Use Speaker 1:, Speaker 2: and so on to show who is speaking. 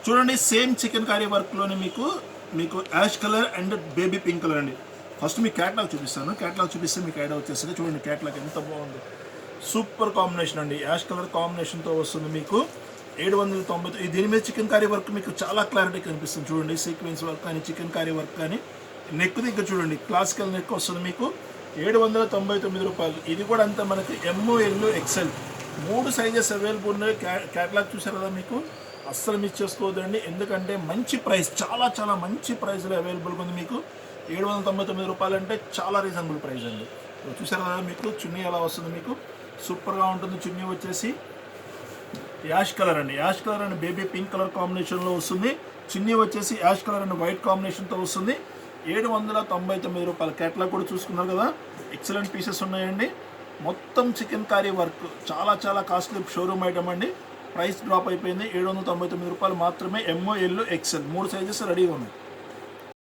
Speaker 1: చూడండి same chicken curry వర్క్లోనే మీకు ash colour and baby pink colour అండి. ఫస్ట్ మీకు క్యాట్లాగ్ చూపిస్తాను. క్యాట్లాగ్ చూపిస్తే మీకు ఐడియా వచ్చేస్తుంది. చూడండి క్యాట్లాగ్ ఎంత బాగుంది, సూపర్ కాంబినేషన్ అండి. యాష్ కలర్ కాంబినేషన్తో వస్తుంది మీకు 790. దీని మీద చికెన్ కర్రీ వర్క్ మీకు చాలా క్లారిటీ కనిపిస్తుంది. చూడండి సీక్వెన్స్ వర్క్ కానీ చికెన్ కర్రీ వర్క్ కానీ నెక్ దగ్గర చూడండి క్లాసికల్ నెక్ వస్తుంది మీకు 799 రూపాయలు. ఇది కూడా అంతా మనకి ML XL 3 సైజెస్ అవైలబుల్ ఉన్నాయి. క్యాట్లాగ్ చూసారు కదా, మీకు అస్సలు మిస్ చేసుకోవద్దండి. ఎందుకంటే మంచి ప్రైస్, చాలా చాలా మంచి ప్రైస్లో అవైలబుల్గా ఉంది మీకు. 799 రూపాయలు అంటే చాలా రీజనబుల్ ప్రైస్ అండి. చూసారు కదా, మీకు చున్నీ ఎలా వస్తుంది, మీకు సూపర్గా ఉంటుంది. చున్నీ వచ్చేసి యాష్ కలర్ అండి, ash colour and baby pink colour కాంబినేషన్లో వస్తుంది. చున్నీ వచ్చేసి యాష్ కలర్ అండ్ వైట్ కాంబినేషన్తో వస్తుంది. 799 రూపాయలు. క్యాట్లాగ్ కూడా చూసుకున్నారు కదా, ఎక్సలెంట్ పీసెస్ ఉన్నాయండి. మొత్తం చికెన్ కర్రీ వర్క్, చాలా చాలా కాస్ట్లీ షోరూమ్ ఐటమ్ అండి. ప్రైస్ డ్రాప్ అయిపోయింది. 799 రూపాయలు మాత్రమే. ML XL 3 సైజెస్ రెడీగా ఉన్నాయి.